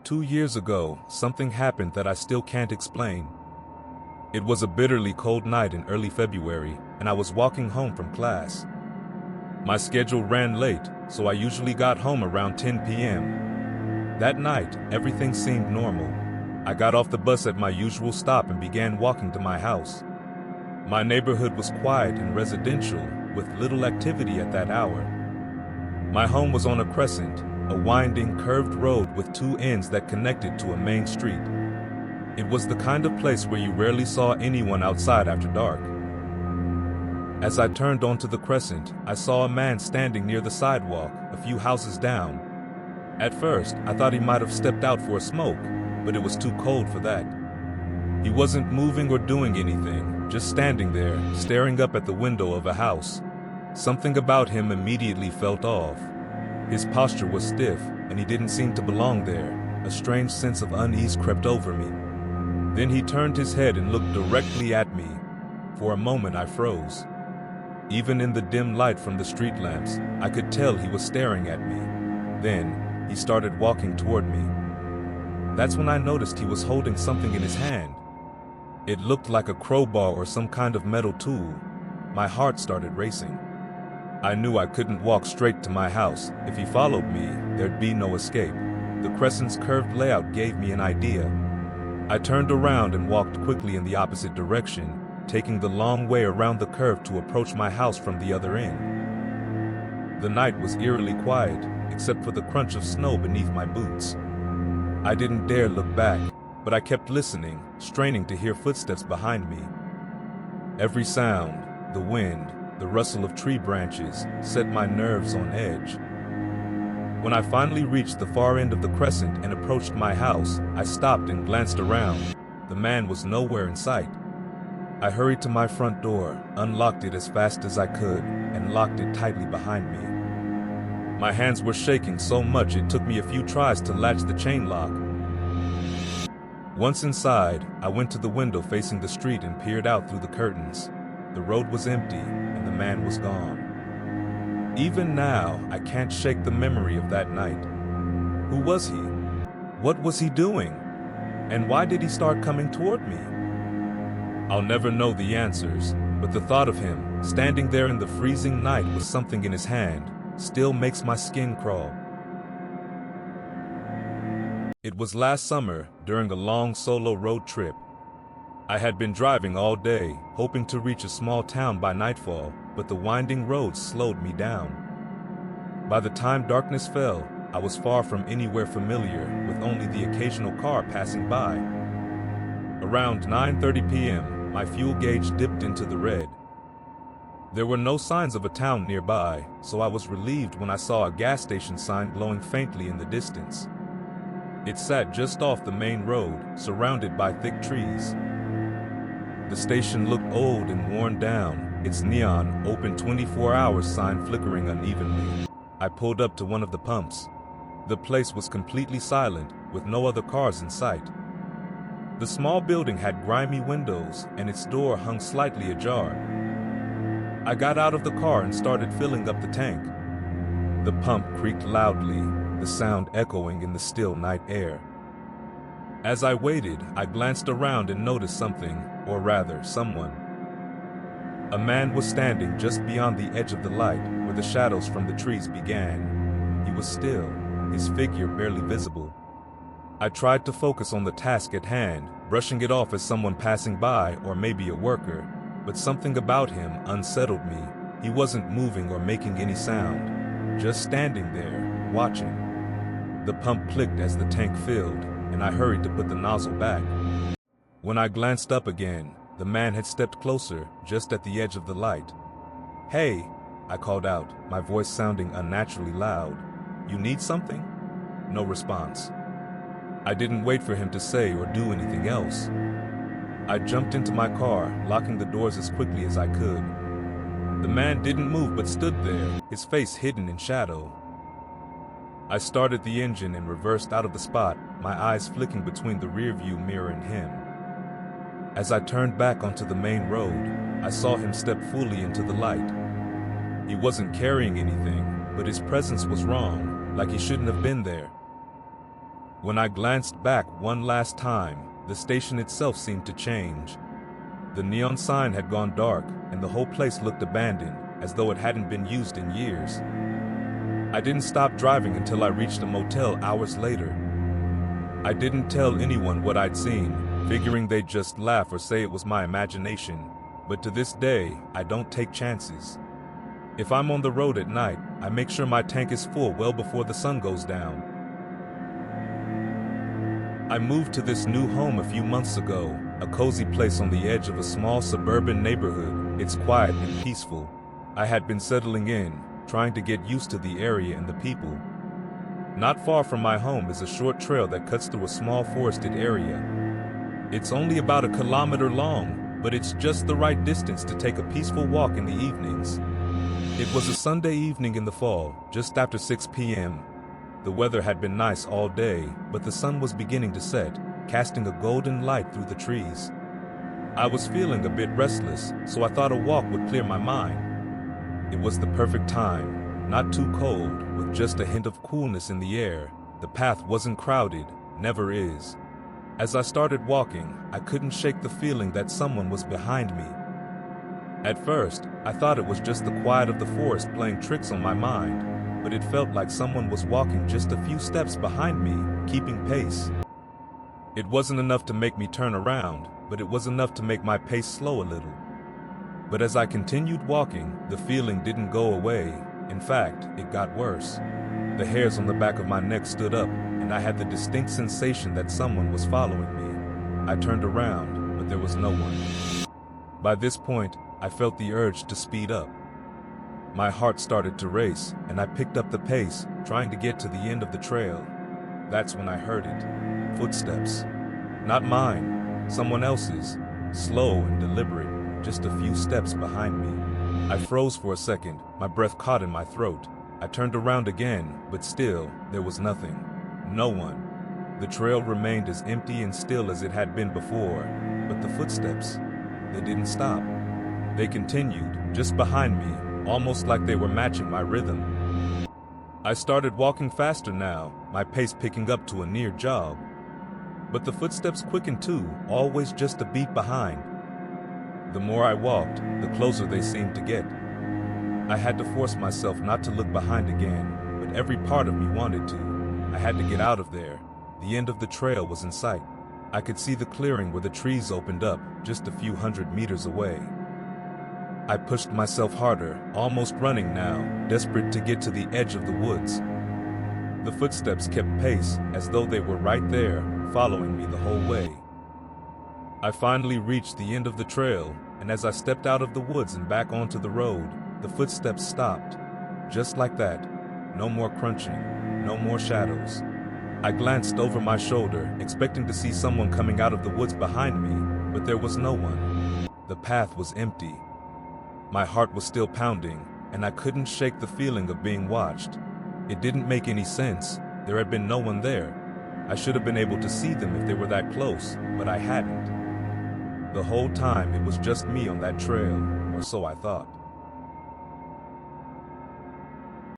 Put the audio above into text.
2 years ago, something happened that I still can't explain. It was a bitterly cold night in early February, and I was walking home from class. My schedule ran late, so I usually got home around 10 p.m. That night, everything seemed normal. I got off the bus at my usual stop and began walking to my house. My neighborhood was quiet and residential, with little activity at that hour. My home was on a crescent, a winding, curved road with two ends that connected to a main street. It was the kind of place where you rarely saw anyone outside after dark. As I turned onto the crescent, I saw a man standing near the sidewalk, a few houses down. At first, I thought he might have stepped out for a smoke, but it was too cold for that. He wasn't moving or doing anything, just standing there, staring up at the window of a house. Something about him immediately felt off. His posture was stiff, and he didn't seem to belong there. A strange sense of unease crept over me. Then he turned his head and looked directly at me. For a moment I froze. Even in the dim light from the street lamps, I could tell he was staring at me. Then, he started walking toward me. That's when I noticed he was holding something in his hand. It looked like a crowbar or some kind of metal tool. My heart started racing. I knew I couldn't walk straight to my house. If he followed me, there'd be no escape. The crescent's curved layout gave me an idea. I turned around and walked quickly in the opposite direction, taking the long way around the curve to approach my house from the other end. The night was eerily quiet, except for the crunch of snow beneath my boots. I didn't dare look back, but I kept listening, straining to hear footsteps behind me. Every sound, the wind, the rustle of tree branches, set my nerves on edge. When I finally reached the far end of the crescent and approached my house, I stopped and glanced around. The man was nowhere in sight. I hurried to my front door, unlocked it as fast as I could, and locked it tightly behind me. My hands were shaking so much it took me a few tries to latch the chain lock. Once inside, I went to the window facing the street and peered out through the curtains. The road was empty, and the man was gone. Even now, I can't shake the memory of that night. Who was he? What was he doing? And why did he start coming toward me? I'll never know the answers, but the thought of him, standing there in the freezing night with something in his hand, still makes my skin crawl. It was last summer, during a long solo road trip. I had been driving all day, hoping to reach a small town by nightfall, but the winding roads slowed me down. By the time darkness fell, I was far from anywhere familiar, with only the occasional car passing by. Around 9:30 p.m., my fuel gauge dipped into the red. There were no signs of a town nearby, so I was relieved when I saw a gas station sign glowing faintly in the distance. It sat just off the main road, surrounded by thick trees. The station looked old and worn down, its neon, open 24 hours sign flickering unevenly. I pulled up to one of the pumps. The place was completely silent, with no other cars in sight. The small building had grimy windows, and its door hung slightly ajar. I got out of the car and started filling up the tank. The pump creaked loudly, the sound echoing in the still night air. As I waited, I glanced around and noticed something, or rather, someone. A man was standing just beyond the edge of the light, where the shadows from the trees began. He was still, his figure barely visible. I tried to focus on the task at hand, brushing it off as someone passing by or maybe a worker, but something about him unsettled me. He wasn't moving or making any sound, just standing there, watching. The pump clicked as the tank filled, and I hurried to put the nozzle back. When I glanced up again, the man had stepped closer, just at the edge of the light. "Hey," I called out, my voice sounding unnaturally loud. "You need something?" No response. I didn't wait for him to say or do anything else. I jumped into my car, locking the doors as quickly as I could. The man didn't move but stood there, his face hidden in shadow. I started the engine and reversed out of the spot, my eyes flicking between the rearview mirror and him. As I turned back onto the main road, I saw him step fully into the light. He wasn't carrying anything, but his presence was wrong, like he shouldn't have been there. When I glanced back one last time, the station itself seemed to change. The neon sign had gone dark, and the whole place looked abandoned, as though it hadn't been used in years. I didn't stop driving until I reached a motel hours later. I didn't tell anyone what I'd seen, figuring they'd just laugh or say it was my imagination. But to this day, I don't take chances. If I'm on the road at night, I make sure my tank is full well before the sun goes down. I moved to this new home a few months ago, a cozy place on the edge of a small suburban neighborhood. It's quiet and peaceful. I had been settling in, trying to get used to the area and the people. Not far from my home is a short trail that cuts through a small forested area. It's only about 1 kilometer long, but it's just the right distance to take a peaceful walk in the evenings. It was a Sunday evening in the fall, just after 6 p.m. The weather had been nice all day, but the sun was beginning to set, casting a golden light through the trees. I was feeling a bit restless, so I thought a walk would clear my mind. It was the perfect time, not too cold, with just a hint of coolness in the air. The path wasn't crowded, never is. As I started walking, I couldn't shake the feeling that someone was behind me. At first, I thought it was just the quiet of the forest playing tricks on my mind, but it felt like someone was walking just a few steps behind me, keeping pace. It wasn't enough to make me turn around, but it was enough to make my pace slow a little. But as I continued walking, the feeling didn't go away. In fact, it got worse. The hairs on the back of my neck stood up, and I had the distinct sensation that someone was following me. I turned around, but there was no one. By this point, I felt the urge to speed up. My heart started to race, and I picked up the pace, trying to get to the end of the trail. That's when I heard it. Footsteps. Not mine, someone else's. Slow and deliberate, just a few steps behind me. I froze for a second, my breath caught in my throat. I turned around again, but still, there was nothing. No one. The trail remained as empty and still as it had been before, but the footsteps, they didn't stop. They continued, just behind me, almost like they were matching my rhythm. I started walking faster now, my pace picking up to a near jog. But the footsteps quickened too, always just a beat behind. The more I walked, the closer they seemed to get. I had to force myself not to look behind again, but every part of me wanted to. I had to get out of there. The end of the trail was in sight. I could see the clearing where the trees opened up, just a few hundred meters away. I pushed myself harder, almost running now, desperate to get to the edge of the woods. The footsteps kept pace, as though they were right there, following me the whole way. I finally reached the end of the trail, and as I stepped out of the woods and back onto the road, the footsteps stopped. Just like that. No more crunching, no more shadows. I glanced over my shoulder, expecting to see someone coming out of the woods behind me, but there was no one. The path was empty. My heart was still pounding, and I couldn't shake the feeling of being watched. It didn't make any sense. There had been no one there. I should have been able to see them if they were that close, but I hadn't. The whole time it was just me on that trail, or so I thought.